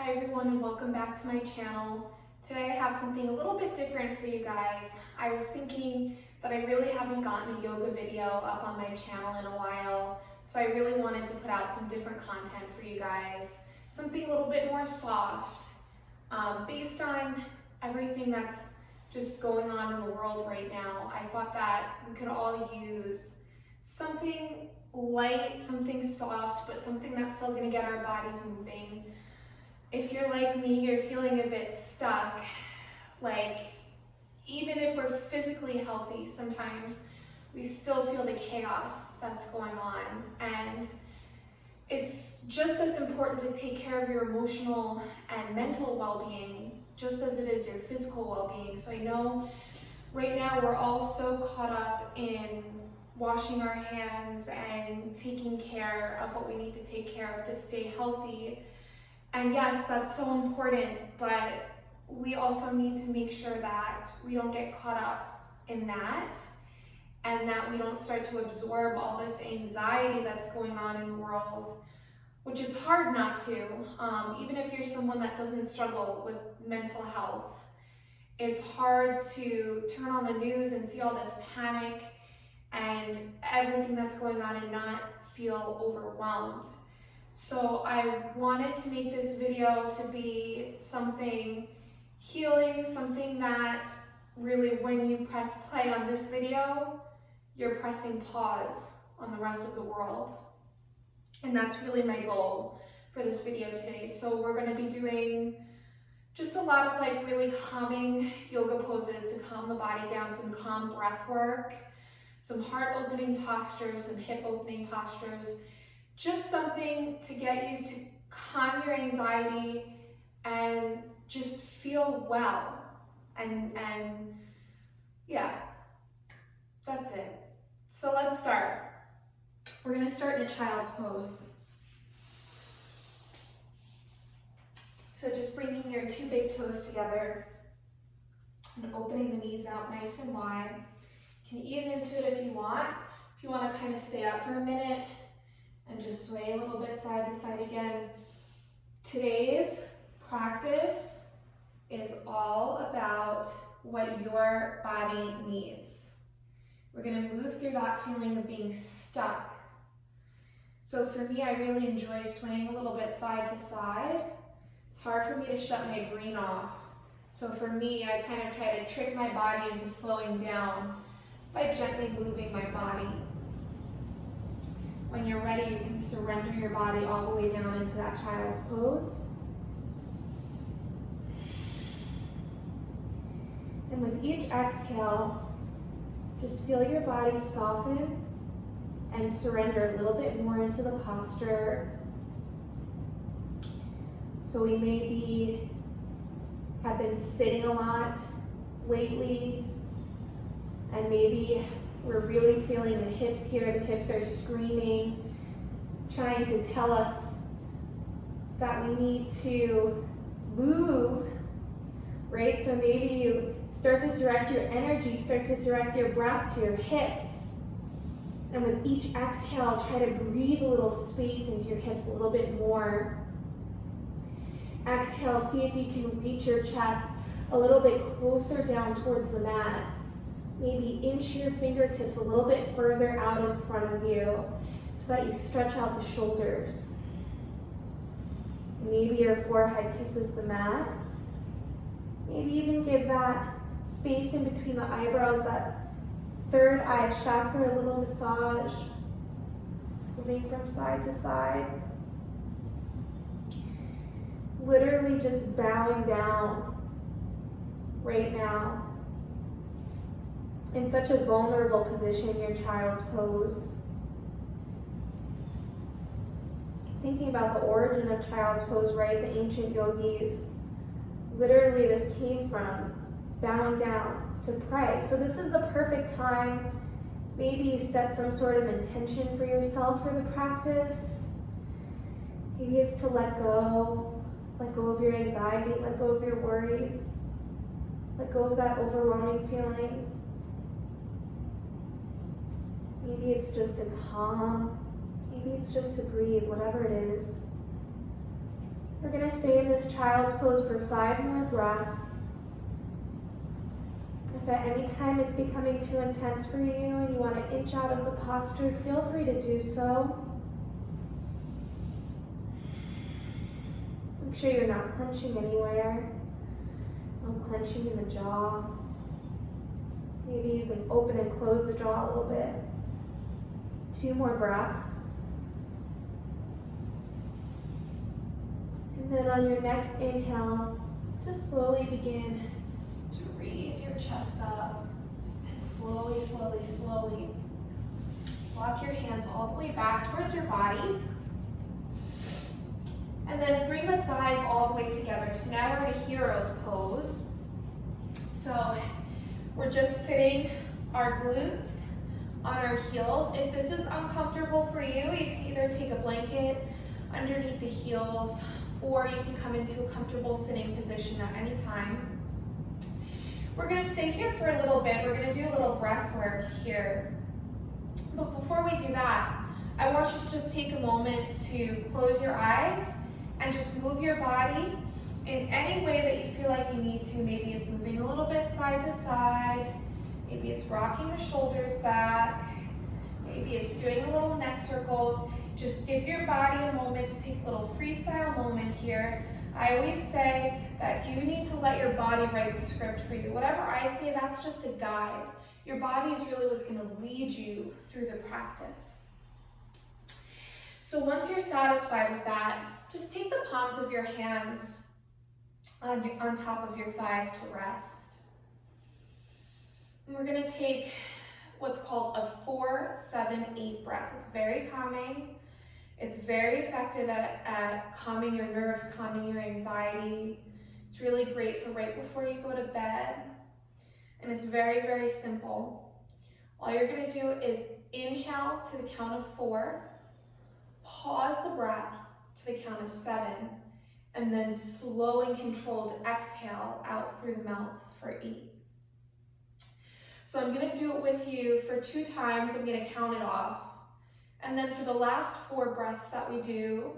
Hi everyone and welcome back to my channel. Today I have something a little bit different for you guys. I was thinking that I really haven't gotten a yoga video up on my channel in a while, so I really wanted to put out some different content for you guys. Something a little bit more soft, based on everything that's just going on in the world right now. I thought that we could all use something light, something soft, but something that's still going to get our bodies moving. If you're like me, you're feeling a bit stuck, like even if we're physically healthy, sometimes we still feel the chaos that's going on. And it's just as important to take care of your emotional and mental well-being, just as it is your physical well-being. So I know right now we're all so caught up in washing our hands and taking care of what we need to take care of to stay healthy. And yes, that's so important, but we also need to make sure that we don't get caught up in that and that we don't start to absorb all this anxiety that's going on in the world, which it's hard not to. Even if you're someone that doesn't struggle with mental health, it's hard to turn on the news and see all this panic and everything that's going on and not feel overwhelmed. So I wanted to make this video to be something healing, something that really, when you press play on this video, you're pressing pause on the rest of the world. And that's really my goal for this video today. So we're going to be doing just a lot of like really calming yoga poses to calm the body down, some calm breath work, some heart opening postures, some hip opening postures. Just something to get you to calm your anxiety and just feel well. And yeah, that's it. So let's start. We're gonna start in a child's pose. So just bringing your two big toes together and opening the knees out nice and wide. You can ease into it if you want. If you want to kind of stay up for a minute and just sway a little bit side to side again. Today's practice is all about what your body needs. We're going to move through that feeling of being stuck. So for me, I really enjoy swaying a little bit side to side. It's hard for me to shut my brain off. So for me, I kind of try to trick my body into slowing down by gently moving my body. When you're ready, you can surrender your body all the way down into that child's pose. And with each exhale, just feel your body soften and surrender a little bit more into the posture. So we maybe have been sitting a lot lately, and maybe we're really feeling the hips here. The hips are screaming, trying to tell us that we need to move, right? So maybe you start to direct your energy, start to direct your breath to your hips. And with each exhale, try to breathe a little space into your hips a little bit more. Exhale, see if you can reach your chest a little bit closer down towards the mat. Maybe inch your fingertips a little bit further out in front of you so that you stretch out the shoulders. Maybe your forehead kisses the mat. Maybe even give that space in between the eyebrows, that third eye chakra, a little massage, moving from side to side. Literally just bowing down right now. In such a vulnerable position, your child's pose. Thinking about the origin of child's pose, right? The ancient yogis, literally this came from bowing down to pray. So this is the perfect time. Maybe you set some sort of intention for yourself for the practice. Maybe it's to let go of your anxiety, let go of your worries, let go of that overwhelming feeling. Maybe it's just to calm, maybe it's just to breathe, whatever it is. We're going to stay in this child's pose for 5 more breaths. If at any time it's becoming too intense for you and you want to inch out of the posture, feel free to do so. Make sure you're not clenching anywhere. No clenching in the jaw. Maybe you can open and close the jaw a little bit. 2 more breaths. And then on your next inhale, just slowly begin to raise your chest up and slowly, slowly, slowly walk your hands all the way back towards your body. And then bring the thighs all the way together. So now we're in a hero's pose. So we're just sitting our glutes on our heels. If this is uncomfortable for you, you can either take a blanket underneath the heels, or you can come into a comfortable sitting position at any time. We're gonna stay here for a little bit. We're gonna do a little breath work here. But before we do that, I want you to just take a moment to close your eyes and just move your body in any way that you feel like you need to. Maybe it's moving a little bit side to side. Maybe it's rocking the shoulders back. Maybe it's doing a little neck circles. Just give your body a moment to take a little freestyle moment here. I always say that you need to let your body write the script for you. Whatever I say, that's just a guide. Your body is really what's going to lead you through the practice. So once you're satisfied with that, just take the palms of your hands on top of your thighs to rest. And we're going to take what's called a 4-7-8 breath. It's very calming. It's very effective at calming your nerves, calming your anxiety. It's really great for right before you go to bed. And it's very, very simple. All you're going to do is inhale to the count of 4, pause the breath to the count of 7, and then slow and controlled exhale out through the mouth for 8. So I'm going to do it with you for 2 times. I'm going to count it off. And then for the last 4 breaths that we do,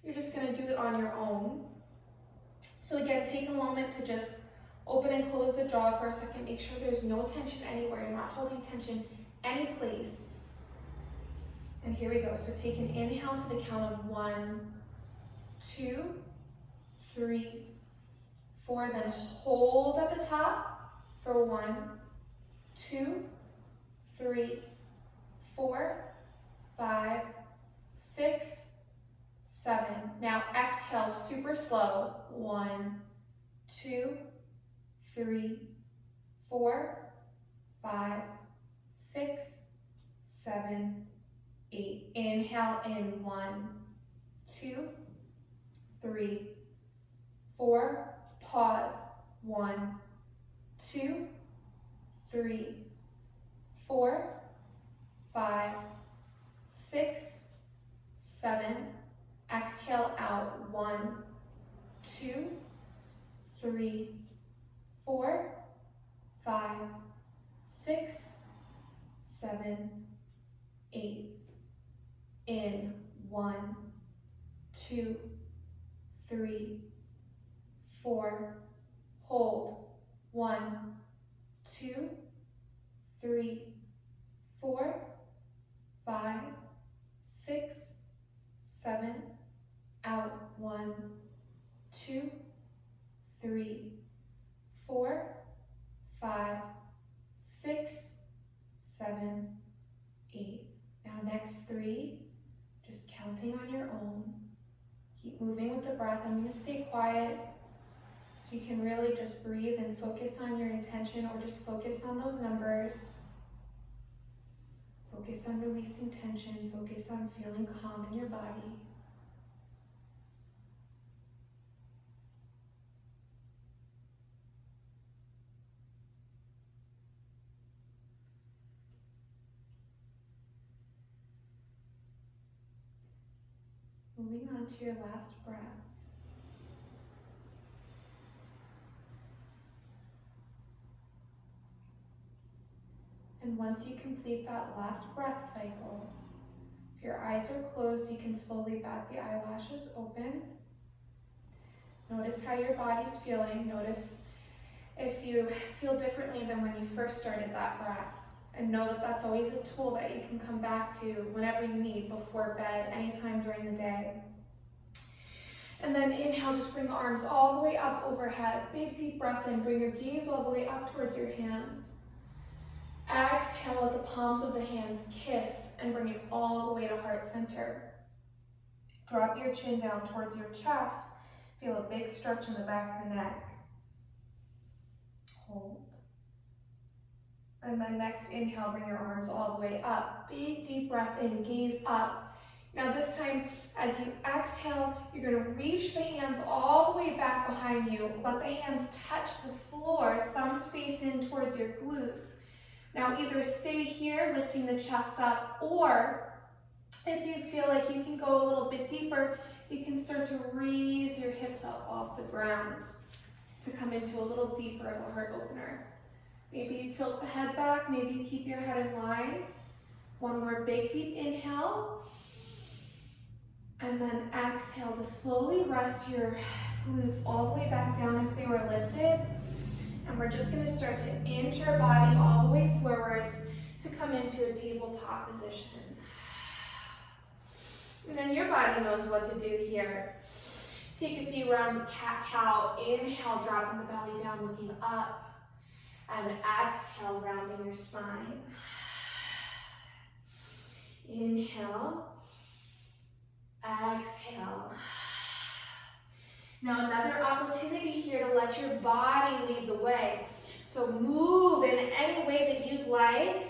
you're just going to do it on your own. So again, take a moment to just open and close the jaw for a second. Make sure there's no tension anywhere. You're not holding tension any place. And here we go. So take an inhale to the count of 1, 2, 3, 4. Then hold at the top for 1, 2, 3, 4, 5, 6, 7. Now exhale super slow. 1, 2, 3, 4, 5, 6, 7, 8. Inhale in 1, 2, 3, 4. Pause. 1, 2, 3, 4, 5, 6, 7. Exhale out. 1, 2, 3, 4, 5, 6, 7, 8. In 1, 2, 3, 4. Hold. 1, 2, 3, 4, 5, 6, 7. Out. 1, 2, 3, 4, 5, 6, 7, 8. Now next 3, just counting on your own. Keep moving with the breath. I'm going to stay quiet so you can really just breathe and focus on your intention, or just focus on those numbers. Focus on releasing tension. Focus on feeling calm in your body. Moving on to your last breath. And once you complete that last breath cycle, if your eyes are closed, you can slowly bat the eyelashes open. Notice how your body's feeling. Notice if you feel differently than when you first started that breath. And know that that's always a tool that you can come back to whenever you need, before bed, anytime during the day. And then inhale, just bring the arms all the way up overhead. Big deep breath in, bring your gaze all the way up towards your hands. Exhale, let the palms of the hands kiss and bring it all the way to heart center. Drop your chin down towards your chest. Feel a big stretch in the back of the neck. Hold. And then next inhale, bring your arms all the way up. Big deep breath in, gaze up. Now this time, as you exhale, you're going to reach the hands all the way back behind you. Let the hands touch the floor, thumbs face in towards your glutes. Now either stay here, lifting the chest up, or if you feel like you can go a little bit deeper, you can start to raise your hips up off the ground to come into a little deeper of a heart opener. Maybe you tilt the head back, maybe you keep your head in line. One more big deep inhale. And then exhale to slowly rest your glutes all the way back down if they were lifted. And we're just gonna start to inch our body all the way forwards to come into a tabletop position. And then your body knows what to do here. Take a few rounds of cat-cow. Inhale, dropping the belly down, looking up. And exhale, rounding your spine. Inhale. Exhale. Now another opportunity here to let your body lead the way. So move in any way that you'd like.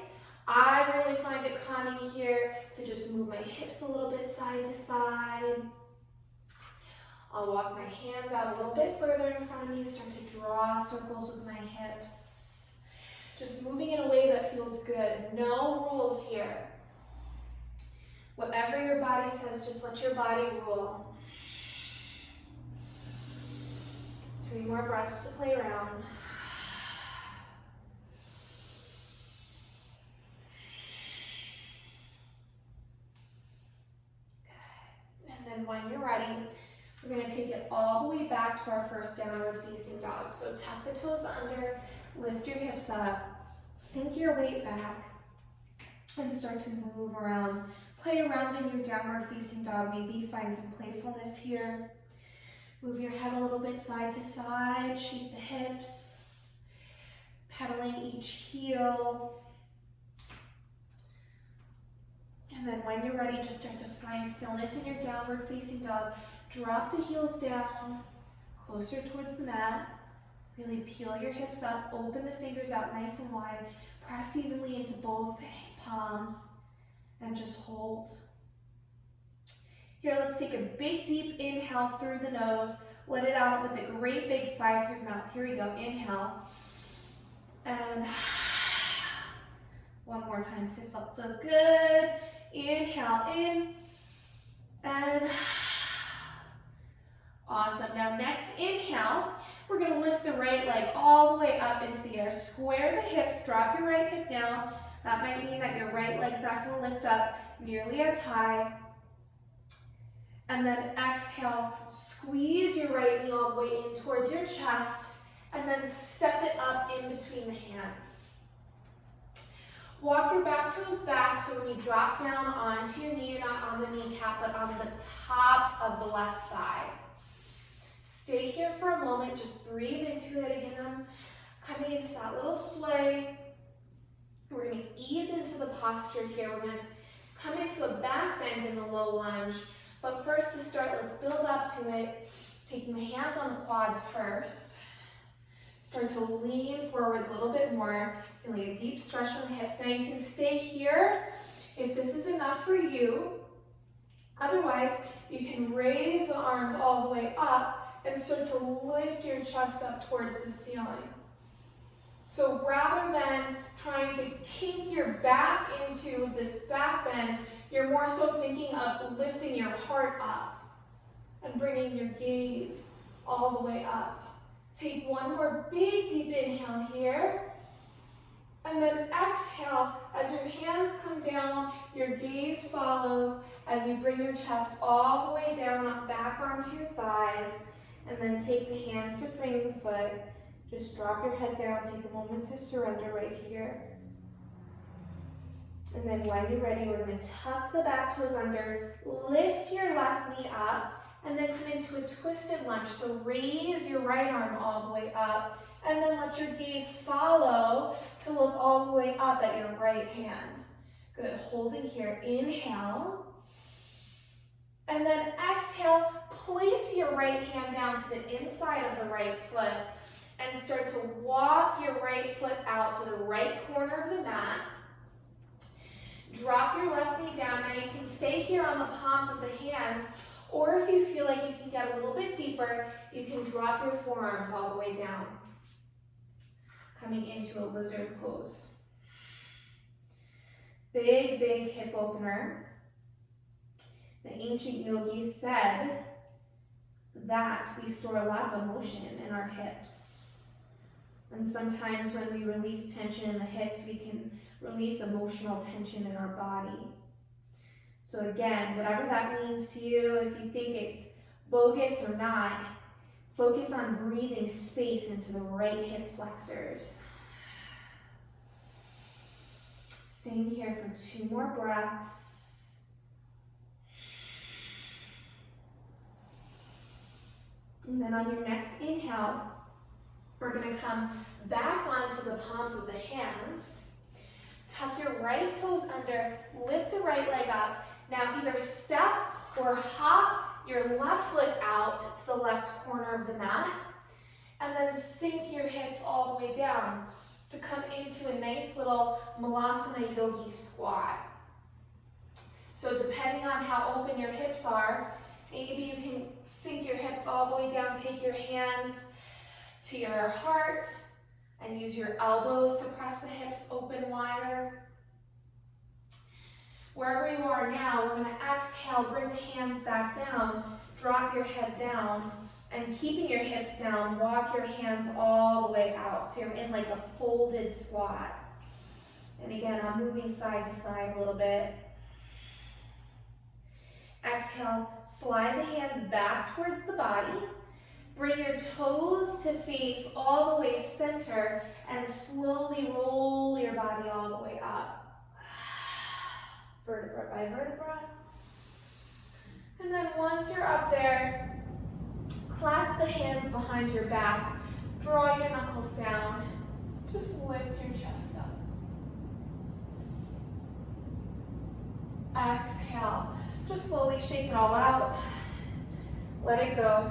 I really find it calming here to just move my hips a little bit side to side. I'll walk my hands out a little bit further in front of me, start to draw circles with my hips. Just moving in a way that feels good. No rules here. Whatever your body says, just let your body rule. 3 more breaths to play around. Good. And then when you're ready, we're going to take it all the way back to our first downward facing dog. So tuck the toes under, lift your hips up, sink your weight back, and start to move around. Play around in your downward facing dog. Maybe find some playfulness here. Move your head a little bit side to side, shake the hips, pedaling each heel. And then when you're ready, just start to find stillness in your downward facing dog. Drop the heels down, closer towards the mat. Really peel your hips up, open the fingers out nice and wide. Press evenly into both palms and just hold. Here, let's take a big deep inhale through the nose. Let it out with a great big sigh through the mouth. Here we go, inhale. And one more time, so it felt so good. Inhale in, and awesome. Now next inhale, we're gonna lift the right leg all the way up into the air. Square the hips, drop your right hip down. That might mean that your right leg's not gonna lift up nearly as high. And then exhale, squeeze your right knee all the way in towards your chest, and then step it up in between the hands. Walk your back toes back, so when you drop down onto your knee, you're not on the kneecap, but on the top of the left thigh. Stay here for a moment, just breathe into it again. I'm coming into that little sway. We're gonna ease into the posture here. We're gonna come into a back bend in the low lunge. But first to start, let's build up to it. Taking the hands on the quads first. Start to lean forwards a little bit more. Feeling a deep stretch from the hips. Now you can stay here if this is enough for you. Otherwise, you can raise the arms all the way up and start to lift your chest up towards the ceiling. So rather than trying to kink your back into this back bend, you're more so thinking of lifting your heart up and bringing your gaze all the way up. Take one more big deep inhale here. And then exhale, as your hands come down, your gaze follows as you bring your chest all the way down, back onto your thighs. And then take the hands to frame the foot. Just drop your head down, take a moment to surrender right here. And then when you're ready, we're gonna tuck the back toes under, lift your left knee up, and then come into a twisted lunge. So raise your right arm all the way up, and then let your gaze follow to look all the way up at your right hand. Good, holding here, inhale. And then exhale, place your right hand down to the inside of the right foot and start to walk your right foot out to the right corner of the mat. Drop your left knee down. Now you can stay here on the palms of the hands, or if you feel like you can get a little bit deeper, you can drop your forearms all the way down. Coming into a lizard pose. Big, big hip opener. The ancient yogis said that we store a lot of emotion in our hips. And sometimes when we release tension in the hips, we can release emotional tension in our body. So again, whatever that means to you, if you think it's bogus or not, focus on breathing space into the right hip flexors. Staying here for 2 more breaths. And then on your next inhale, we're going to come back onto the palms of the hands. Tuck your right toes under, lift the right leg up. Now either step or hop your left foot out to the left corner of the mat, and then sink your hips all the way down to come into a nice little Malasana Yogi squat. So depending on how open your hips are, maybe you can sink your hips all the way down, take your hands to your heart, and use your elbows to press the hips open wider. Wherever you are now, we're going to exhale, bring the hands back down, drop your head down, and keeping your hips down, walk your hands all the way out. So you're in like a folded squat. And again, I'm moving side to side a little bit. Exhale, slide the hands back towards the body. Bring your toes to face all the way center and slowly roll your body all the way up. Vertebra by vertebra. And then once you're up there, clasp the hands behind your back, draw your knuckles down, just lift your chest up. Exhale, just slowly shake it all out, let it go.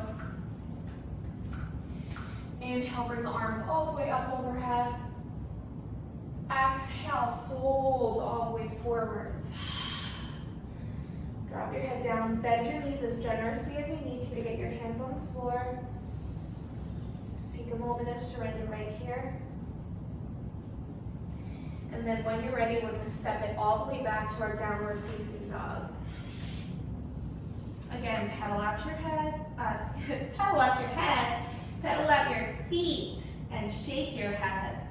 Inhale, bring the arms all the way up overhead. Exhale, fold all the way forwards. Drop your head down, bend your knees as generously as you need to get your hands on the floor. Just take a moment of surrender right here. And then when you're ready, we're going to step it all the way back to our downward facing dog. Again, pedal out your head, pedal out your feet, and shake your head.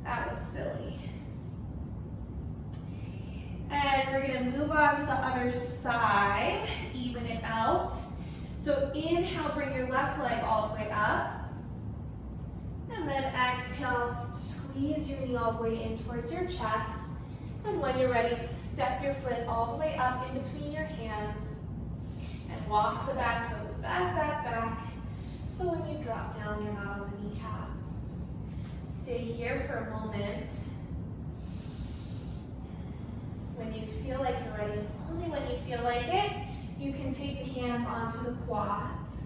That was silly. And we're going to move on to the other side, even it out. So inhale, bring your left leg all the way up. And then exhale, squeeze your knee all the way in towards your chest. And when you're ready, step your foot all the way up in between your hands. And walk the back toes back, back, back. So when you drop down, you're not on the kneecap. Stay here for a moment. When you feel like you're ready, only when you feel like it, you can take the hands onto the quads.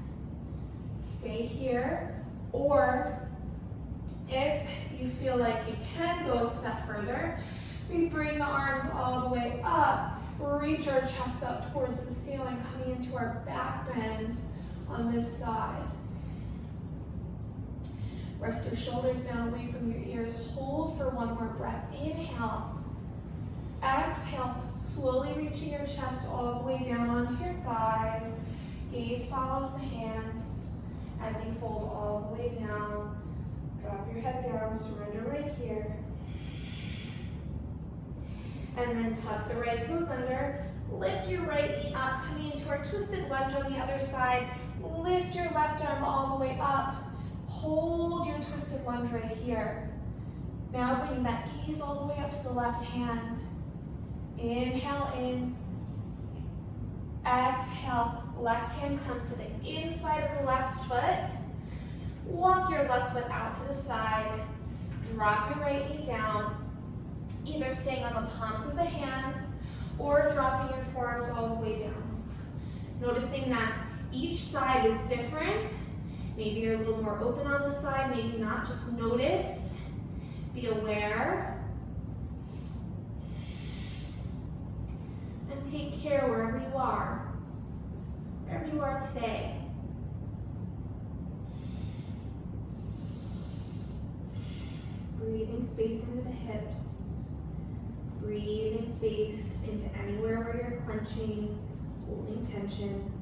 Stay here, or if you feel like you can go a step further, we bring the arms all the way up, reach our chest up towards the ceiling, coming into our back bend on this side. Rest your shoulders down away from your ears. Hold for 1 more breath. Inhale. Exhale, slowly reaching your chest all the way down onto your thighs. Gaze follows the hands as you fold all the way down. Drop your head down, surrender right here. And then tuck the right toes under. Lift your right knee up, coming into our twisted lunge on the other side. Lift your left arm all the way up. Hold your twisted lunge right here. Now bringing that gaze all the way up to the left hand. Inhale in. Exhale, left hand comes to the inside of the left foot. Walk your left foot out to the side. Drop your right knee down, either staying on the palms of the hands or dropping your forearms all the way down. Noticing that each side is different. Maybe you're a little more open on the side, maybe not. Just notice, be aware, and take care wherever you are today. Breathing space into the hips, breathing space into anywhere where you're clenching, holding tension.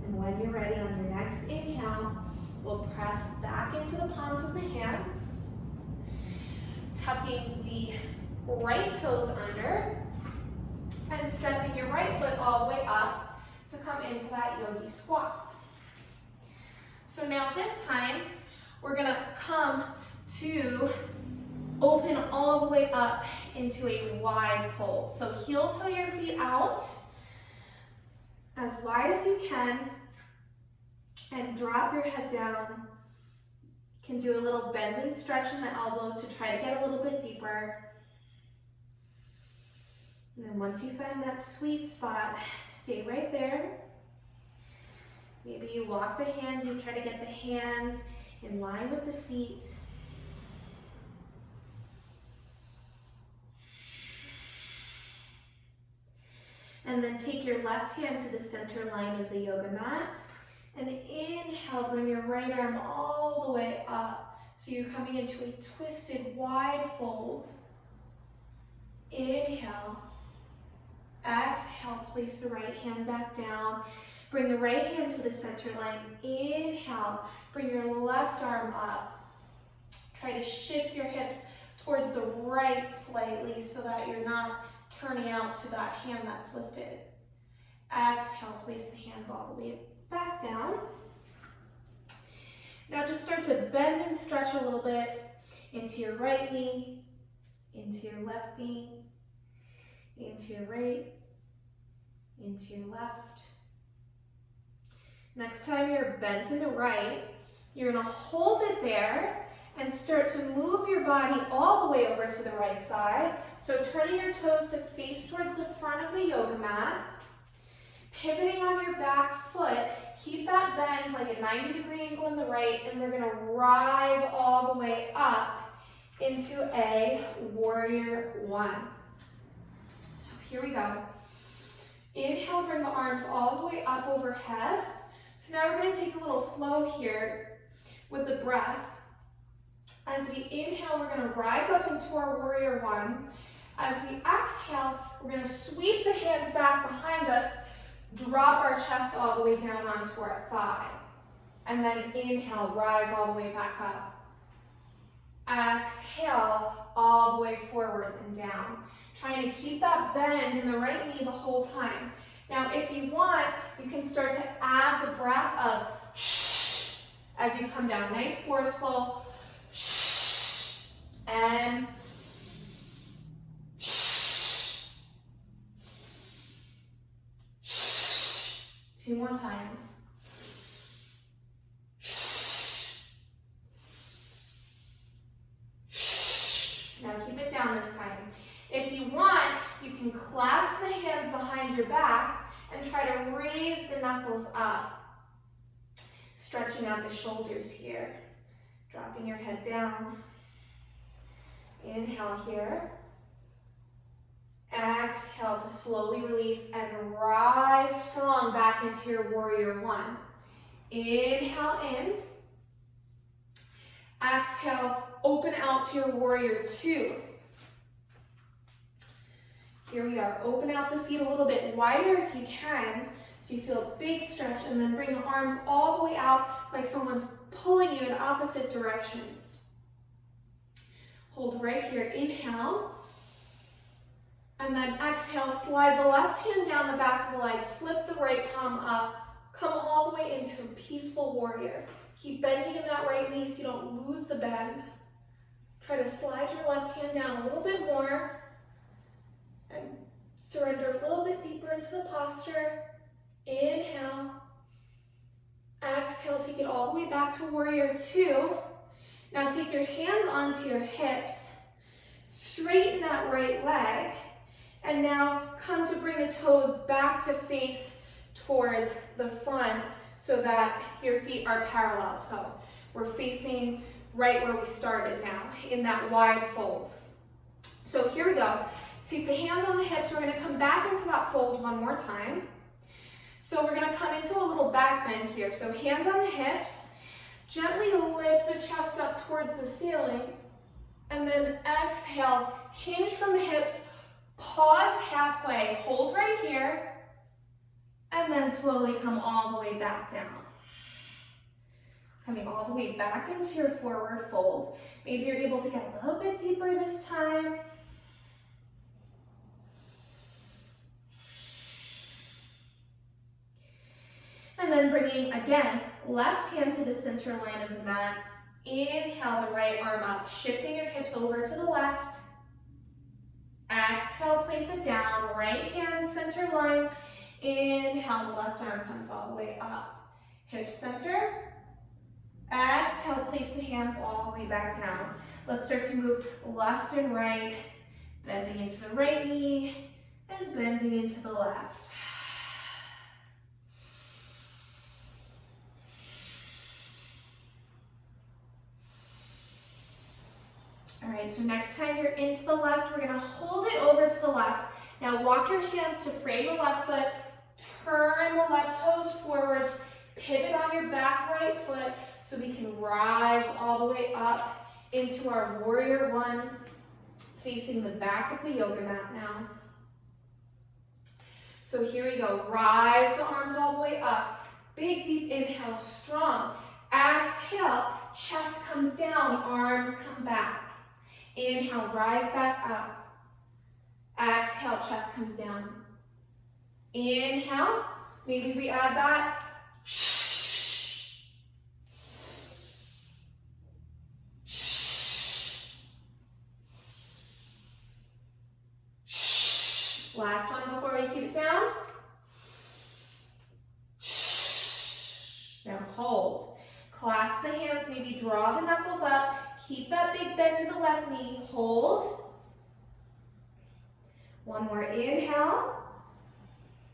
And when you're ready, on your next inhale, we'll press back into the palms of the hands, tucking the right toes under, and stepping your right foot all the way up to come into that yogi squat. So now this time, we're gonna come to open all the way up into a wide fold. So heel toe your feet out as wide as you can and drop your head down. You can do a little bend and stretch in the elbows to try to get a little bit deeper. And then once you find that sweet spot, stay right there. Maybe you walk the hands, you try to get the hands in line with the feet. And then take your left hand to the center line of the yoga mat. And inhale, bring your right arm all the way up. So you're coming into a twisted wide fold. Inhale. Exhale, place the right hand back down. Bring the right hand to the center line. Inhale, bring your left arm up. Try to shift your hips towards the right slightly so that you're not turning out to that hand that's lifted. Exhale, place the hands all the way back down. Now just start to bend and stretch a little bit into your right knee, into your left knee, into your right, into your left. Next time you're bent in the right, you're gonna hold it there and start to move your body all the way over to the right side. So turning your toes to face towards the front of the yoga mat, pivoting on your back foot, keep that bend like a 90-degree angle in the right, and we're gonna rise all the way up into a warrior one. So here we go. Inhale, bring the arms all the way up overhead. So now we're going to take a little flow here with the breath. As we inhale, we're going to rise up into our warrior one. As we exhale, we're going to sweep the hands back behind us, drop our chest all the way down onto our thigh. And then inhale, rise all the way back up. Exhale, all the way forwards and down. Trying to keep that bend in the right knee the whole time. Now, if you want, you can start to add the breath of shh as you come down. Nice, forceful shh and shh. Shh. 2 more times. Shh. Shh. Now keep it down this time. If you want, you can clasp the hands behind your back and try to raise the knuckles up. Stretching out the shoulders here. Dropping your head down. Inhale here. Exhale to slowly release and rise strong back into your warrior one. Inhale in. Exhale, open out to your warrior two. Here we are. Open out the feet a little bit wider if you can, so you feel a big stretch, and then bring the arms all the way out like someone's pulling you in opposite directions. Hold right here. Inhale. And then exhale, slide the left hand down the back of the leg, flip the right palm up, come all the way into a peaceful warrior. Keep bending in that right knee so you don't lose the bend. Try to slide your left hand down a little bit more and surrender a little bit deeper into the posture. Inhale. Exhale, take it all the way back to warrior two. Now take your hands onto your hips, straighten that right leg, and now come to bring the toes back to face towards the front so that your feet are parallel. So we're facing right where we started now, in that wide fold. So here we go. Take the hands on the hips. We're gonna come back into that fold one more time. So we're gonna come into a little back bend here. So hands on the hips, gently lift the chest up towards the ceiling, and then exhale, hinge from the hips, pause halfway, hold right here, and then slowly come all the way back down. Coming all the way back into your forward fold. Maybe you're able to get a little bit deeper this time. And then bringing, again, left hand to the center line of the mat. Inhale the right arm up, shifting your hips over to the left. Exhale, place it down, right hand center line. Inhale, the left arm comes all the way up. Hip center. Exhale, place the hands all the way back down. Let's start to move left and right, bending into the right knee and bending into the left. All right, so next time you're into the left, we're gonna hold it over to the left. Now walk your hands to frame the left foot, turn the left toes forwards, pivot on your back right foot so we can rise all the way up into our warrior one, facing the back of the yoga mat now. So here we go, rise the arms all the way up. Big deep inhale, strong. Exhale, chest comes down, arms come back. Inhale, rise back up. Exhale, chest comes down. Inhale, maybe we add that. Shh. Shh. Shh. Last one before we keep it down. Shh. Now hold. Clasp the hands, maybe draw the knuckles up. Keep that big bend to the left knee. Hold. One more inhale.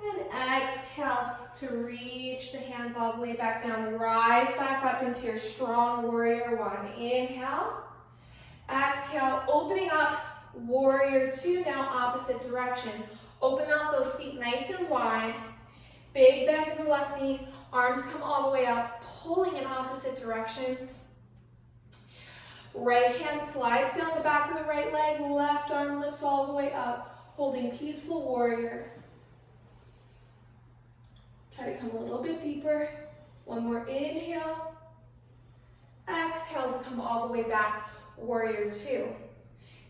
And exhale to reach the hands all the way back down. Rise back up into your strong warrior one. Inhale. Exhale, opening up, warrior two, now opposite direction. Open out those feet nice and wide. Big bend to the left knee. Arms come all the way up, pulling in opposite directions. Right hand slides down the back of the right leg, left arm lifts all the way up, holding peaceful warrior. Try to come a little bit deeper. One more inhale. Exhale to come all the way back, warrior two.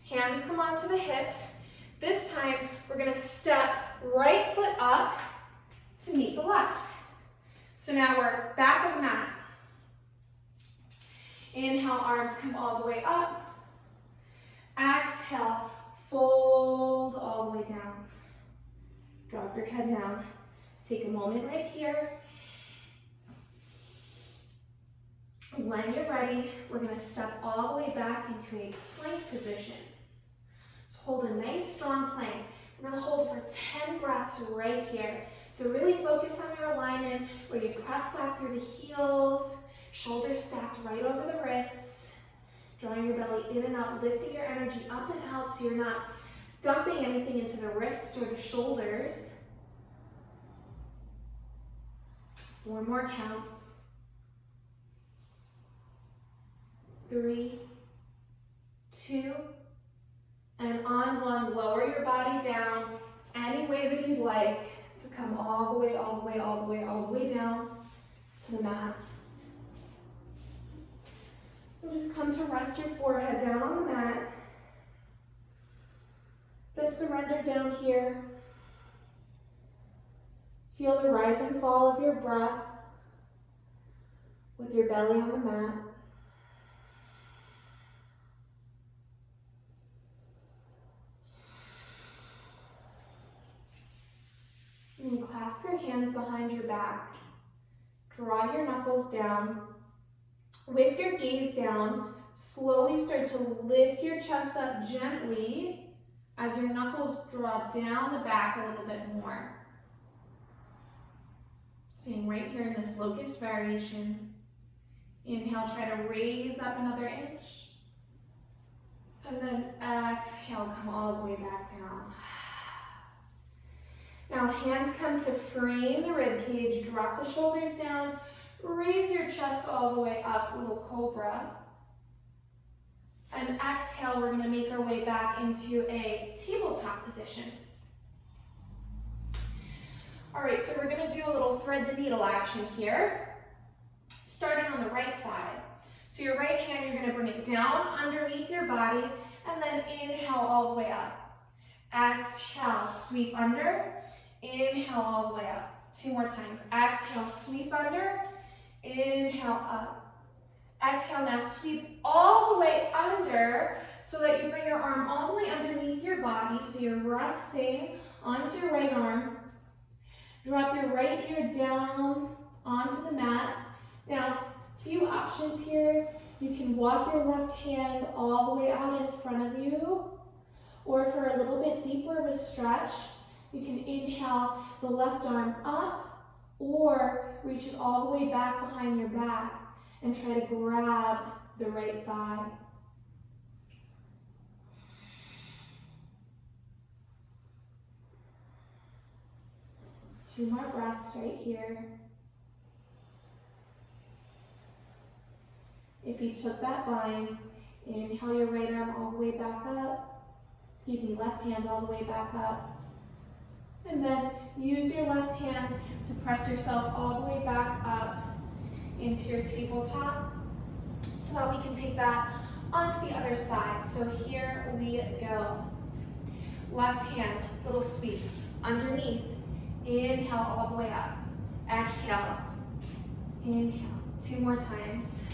Hands come onto the hips. This time, we're gonna step right foot up to meet the left. So now we're back of the mat. Inhale, arms come all the way up. Exhale, fold all the way down. Drop your head down. Take a moment right here. When you're ready, we're gonna step all the way back into a plank position. So hold a nice strong plank. We're gonna hold for 10 breaths right here. So really focus on your alignment where you press back through the heels, shoulders stacked right over the wrists, drawing your belly in and up, lifting your energy up and out so you're not dumping anything into the wrists or the shoulders. 4 more counts. 3, 2, and on 1, lower your body down any way that you'd like to come all the way, all the way, all the way, all the way down to the mat. You'll just come to rest your forehead down on the mat. Just to surrender down here. Feel the rise and fall of your breath with your belly on the mat. And then clasp your hands behind your back. Draw your knuckles down. With your gaze down, slowly start to lift your chest up gently as your knuckles draw down the back a little bit more. Staying right here in this locust variation. Inhale, try to raise up another inch. And then exhale, come all the way back down. Now hands come to frame the rib cage, drop the shoulders down, raise your chest all the way up, little cobra. And exhale, we're gonna make our way back into a tabletop position. All right, so we're gonna do a little thread the needle action here, starting on the right side. So your right hand, you're gonna bring it down underneath your body, and then inhale all the way up. Exhale, sweep under, inhale all the way up. 2 more times. Exhale, sweep under, inhale up. Exhale, now sweep all the way under so that you bring your arm all the way underneath your body, so you're resting onto your right arm. Drop your right ear down onto the mat. Now, few options here. You can walk your left hand all the way out in front of you, or for a little bit deeper of a stretch, you can inhale the left arm up, or reach it all the way back behind your back and try to grab the right thigh. Two more breaths right here. If you took that bind, inhale your right arm all the way back up. Left hand all the way back up. And then use your left hand to press yourself all the way back up into your tabletop so that we can take that onto the other side. So here we go. Left hand, little sweep, underneath. Inhale all the way up. Exhale. Inhale. 2 more times.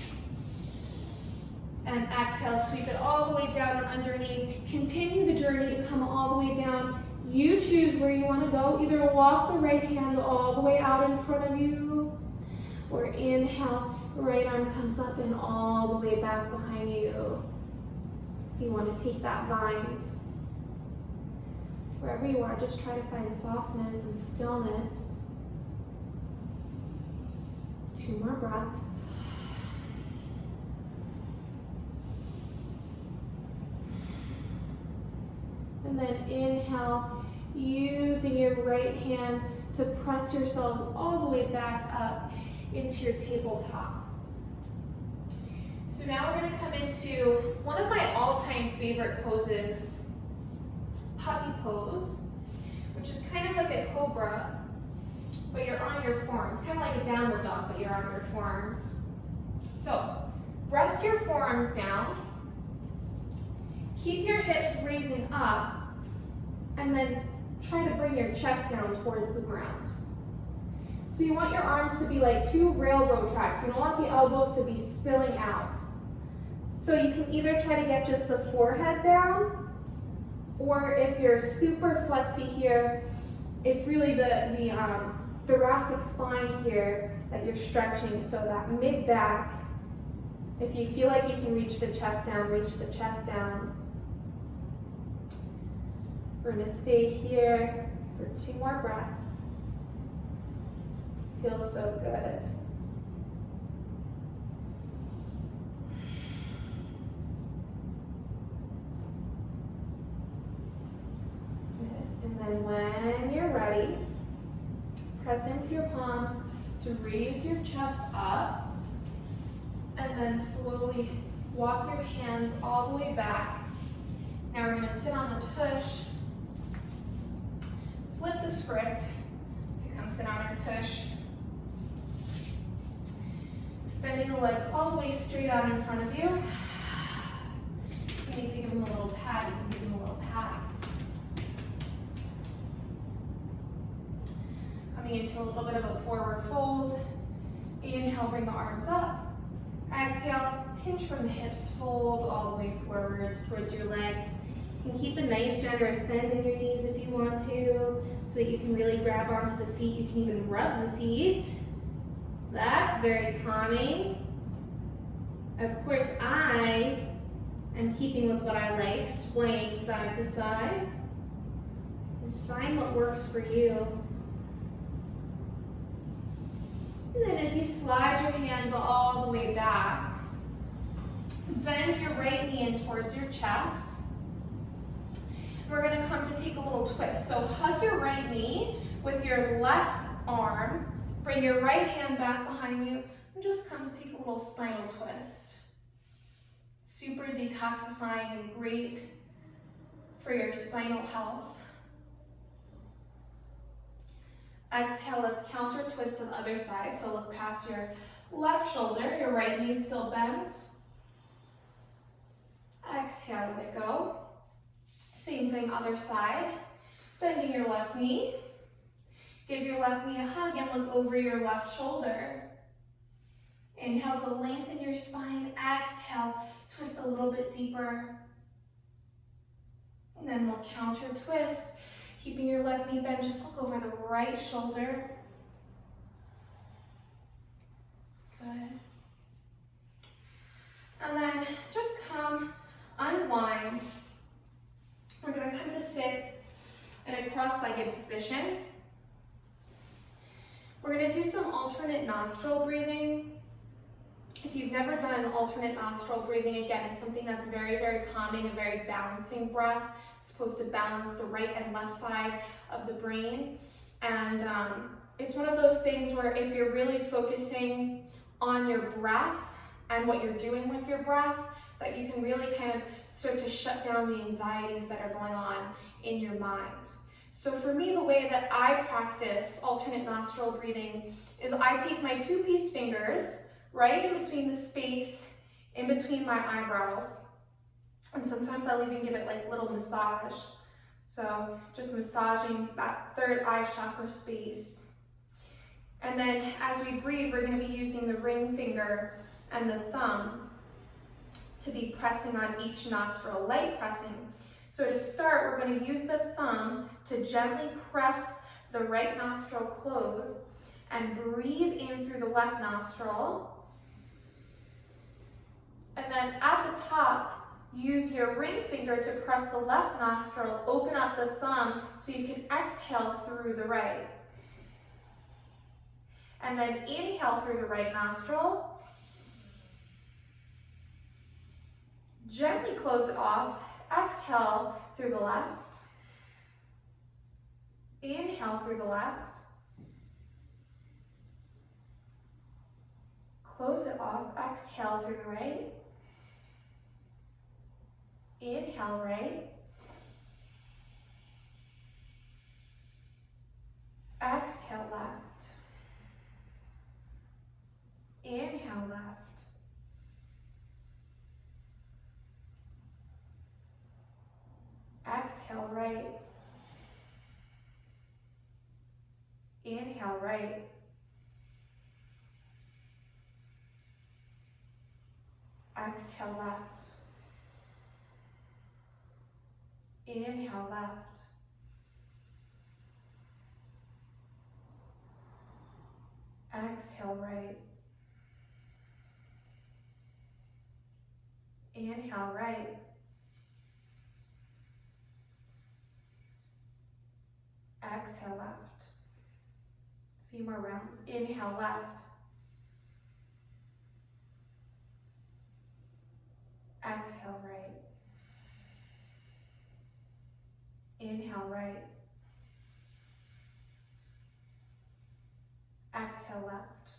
And exhale, sweep it all the way down and underneath. Continue the journey to come all the way down. You choose where you want to go. Either walk the right hand all the way out in front of you, or inhale, right arm comes up and all the way back behind you. If you want to take that bind. Wherever you are, just try to find softness and stillness. 2 more breaths. And then inhale, using your right hand to press yourselves all the way back up into your tabletop. So now we're going to come into one of my all-time favorite poses, puppy pose, which is kind of like a cobra, but you're on your forearms, kind of like a downward dog, but you're on your forearms. So rest your forearms down, keep your hips raising up, and then try to bring your chest down towards the ground. So you want your arms to be like 2 railroad tracks. You don't want the elbows to be spilling out. So you can either try to get just the forehead down, or if you're super flexy here, it's really the thoracic spine here that you're stretching, so that mid-back, if you feel like you can reach the chest down, reach the chest down. We're going to stay here for 2 more breaths. Feels so good. And then when you're ready, press into your palms to raise your chest up, and then slowly walk your hands all the way back. Now we're going to sit on the tush, flip the script to come sit on our tush, extending the legs all the way straight out in front of you. If you need to give them a little pat, you can give them a little pat. coming into a little bit of a forward fold. Inhale, bring the arms up. Exhale, hinge from the hips, fold all the way forwards towards your legs. You can keep a nice generous bend in your knees if you want to, so that you can really grab onto the feet. You can even rub the feet. That's very calming. Of course, I am keeping with what I like, swaying side to side. Just find what works for you. And then as you slide your hands all the way back, bend your right knee in towards your chest. We're going to come to take a little twist. So hug your right knee with your left arm. Bring your right hand back behind you and just come to take a little spinal twist. Super detoxifying and great for your spinal health. Exhale, let's counter twist to the other side. So look past your left shoulder, your right knee still bends. Exhale, let it go. Same thing, other side. Bending your left knee. Give your left knee a hug and look over your left shoulder. Inhale to lengthen your spine. Exhale, twist a little bit deeper. And then we'll counter twist. Keeping your left knee bent, just look over the right shoulder. Good. And then just come, unwind. We're going to come to sit in a cross-legged position. We're going to do some alternate nostril breathing. If you've never done alternate nostril breathing, again, it's something that's very, very calming, a very balancing breath. It's supposed to balance the right and left side of the brain. And it's one of those things where if you're really focusing on your breath and what you're doing with your breath, that you can really kind of start to shut down the anxieties that are going on in your mind. So for me, the way that I practice alternate nostril breathing is I take my two-piece fingers right in between the space in between my eyebrows. And sometimes I'll even give it like little massage. So just massaging that third eye chakra space. And then as we breathe, we're going to be using the ring finger and the thumb to be pressing on each nostril, light pressing. So to start, we're going to use the thumb to gently press the right nostril closed and breathe in through the left nostril. And then at the top, use your ring finger to press the left nostril, open up the thumb so you can exhale through the right. And then inhale through the right nostril. Gently close it off. Exhale through the left. Inhale through the left. Close it off. Exhale through the right. Inhale right. Exhale left. Inhale left. Exhale right. Inhale right. Exhale left. Inhale left. Exhale right. Inhale right. Exhale left. A few more rounds. Inhale left. Exhale right. Inhale right. Exhale left.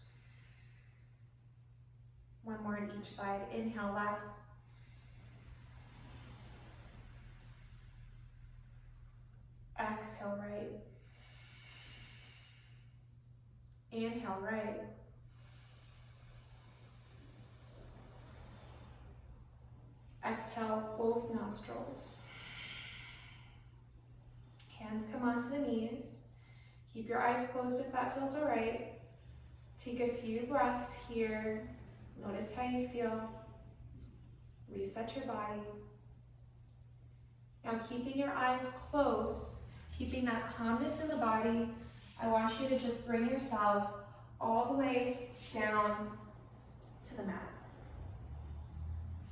One more on each side. Inhale left. Exhale right. Inhale right. Exhale both nostrils. Hands come onto the knees. Keep your eyes closed if that feels all right. Take a few breaths here. Notice how you feel. Reset your body. Now, keeping your eyes closed, keeping that calmness in the body, I want you to just bring yourselves all the way down to the mat.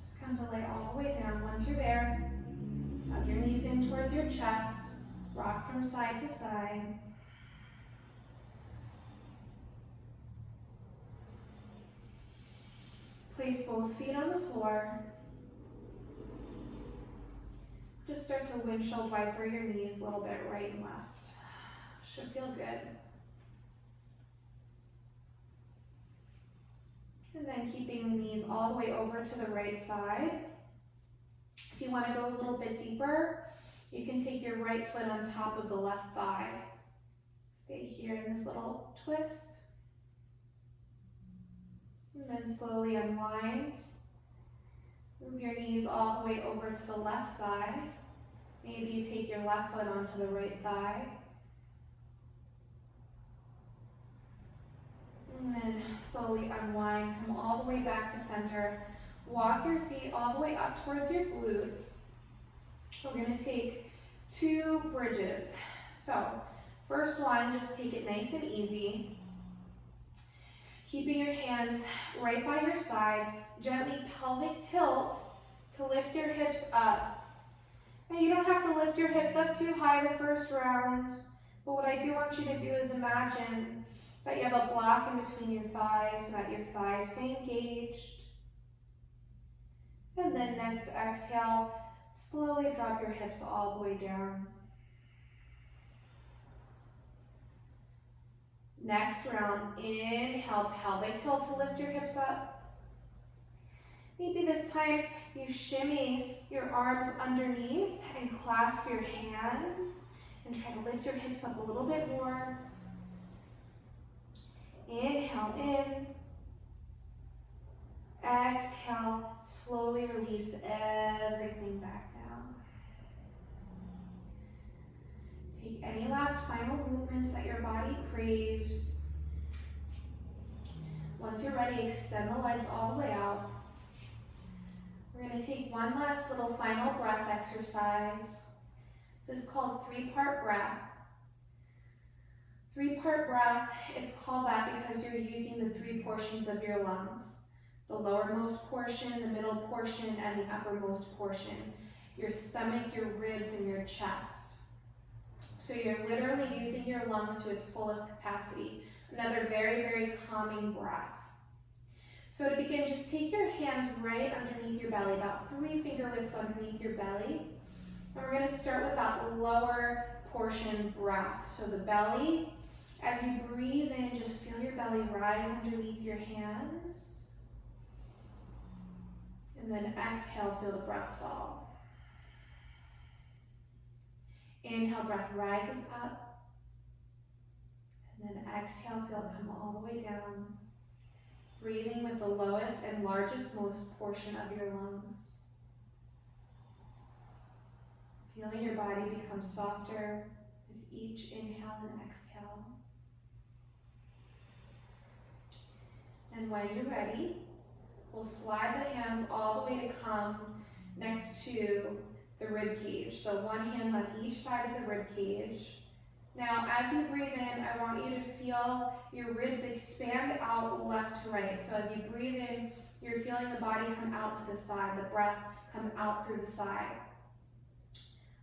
Just come to lay all the way down. Once you're there, hug your knees in towards your chest, rock from side to side. Place both feet on the floor. Just start to windshield wiper your knees a little bit right and left. Should feel good. And then keeping the knees all the way over to the right side. If you want to go a little bit deeper, you can take your right foot on top of the left thigh. Stay here in this little twist. And then slowly unwind. Move your knees all the way over to the left side. Maybe you take your left foot onto the right thigh. And then slowly unwind, come all the way back to center. Walk your feet all the way up towards your glutes. We're going to take 2 bridges. So, first one, just take it nice and easy. Keeping your hands right by your side, gently pelvic tilt to lift your hips up. Now you don't have to lift your hips up too high the first round, but what I do want you to do is imagine that you have a block in between your thighs so that your thighs stay engaged. And then next exhale, slowly drop your hips all the way down. Next round, inhale, pelvic tilt to lift your hips up. Maybe this time you shimmy your arms underneath and clasp your hands and try to lift your hips up a little bit more. Inhale in. Exhale, slowly release everything back down. Take any last final movements that your body craves. Once you're ready, extend the legs all the way out. We're going to take one last little final breath exercise. This is called 3-part breath. 3-part breath, it's called that because you're using the 3 portions of your lungs. The lowermost portion, the middle portion, and the uppermost portion. Your stomach, your ribs, and your chest. So you're literally using your lungs to its fullest capacity. Another very, very calming breath. So to begin, just take your hands right underneath your belly, about 3 finger widths underneath your belly. And we're going to start with that lower portion breath. So the belly, as you breathe in, just feel your belly rise underneath your hands. And then exhale, feel the breath fall. Inhale, breath rises up. And then exhale, feel it come all the way down. Breathing with the lowest and largest most portion of your lungs. Feeling your body become softer with each inhale and exhale. And when you're ready, we'll slide the hands all the way to come next to the rib cage. So one hand on each side of the rib cage. Now, as you breathe in, I want you to feel your ribs expand out left to right. So as you breathe in, you're feeling the body come out to the side, the breath come out through the side.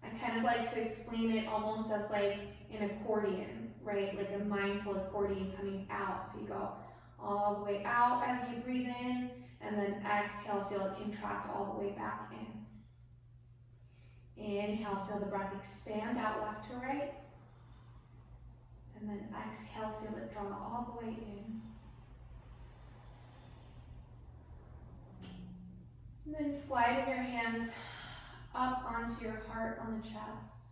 I kind of like to explain it almost as like an accordion, right? Like a mindful accordion coming out. So you go all the way out as you breathe in, and then exhale, feel it contract all the way back in. Inhale, feel the breath expand out left to right. And then exhale, feel it draw all the way in. And then sliding your hands up onto your heart on the chest.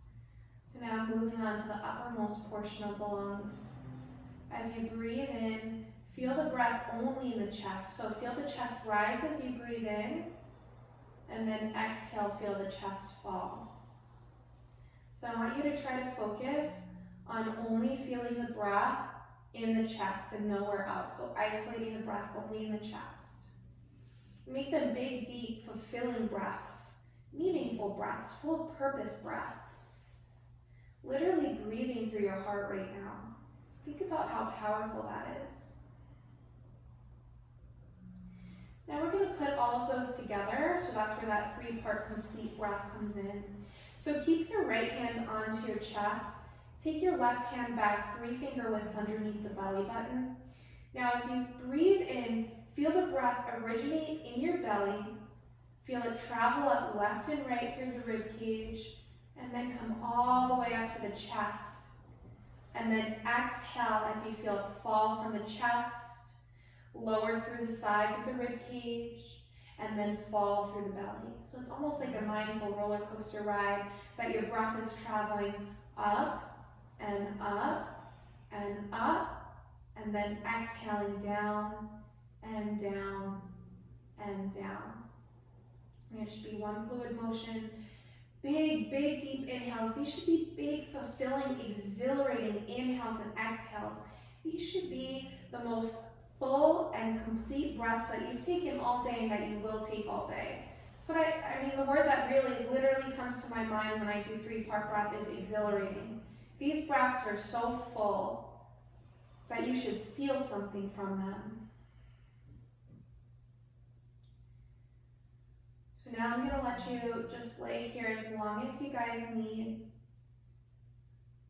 So now moving on to the uppermost portion of the lungs. As you breathe in, feel the breath only in the chest. So feel the chest rise as you breathe in, and then exhale, feel the chest fall. So I want you to try to focus on only feeling the breath in the chest and nowhere else. So isolating the breath only in the chest. Make them big, deep, fulfilling breaths, meaningful breaths, full of purpose breaths. Literally breathing through your heart right now. Think about how powerful that is. Now we're going to put all of those together, so that's where that 3-part complete breath comes in. So keep your right hand onto your chest. Take your left hand back 3 finger widths underneath the belly button. Now as you breathe in, feel the breath originate in your belly. Feel it travel up left and right through the rib cage, and then come all the way up to the chest. And then exhale as you feel it fall from the chest, lower through the sides of the rib cage, and then fall through the belly. So it's almost like a mindful roller coaster ride that your breath is traveling up and up and up, and then exhaling down and down and down. And it should be one fluid motion. Big, big, deep inhales. These should be big, fulfilling, exhilarating inhales and exhales. These should be the most full and complete breaths that you've taken all day and that you will take all day. So I mean, the word that really literally comes to my mind when I do 3-part breath is exhilarating. These breaths are so full that you should feel something from them. So now I'm going to let you just lay here as long as you guys need.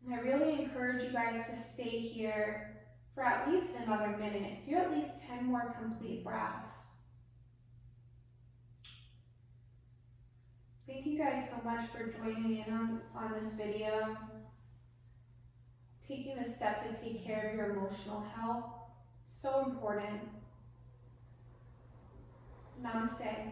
And I really encourage you guys to stay here for at least another minute. Do at least 10 more complete breaths. Thank you guys so much for joining in on this video. Taking the step to take care of your emotional health. So important. Namaste.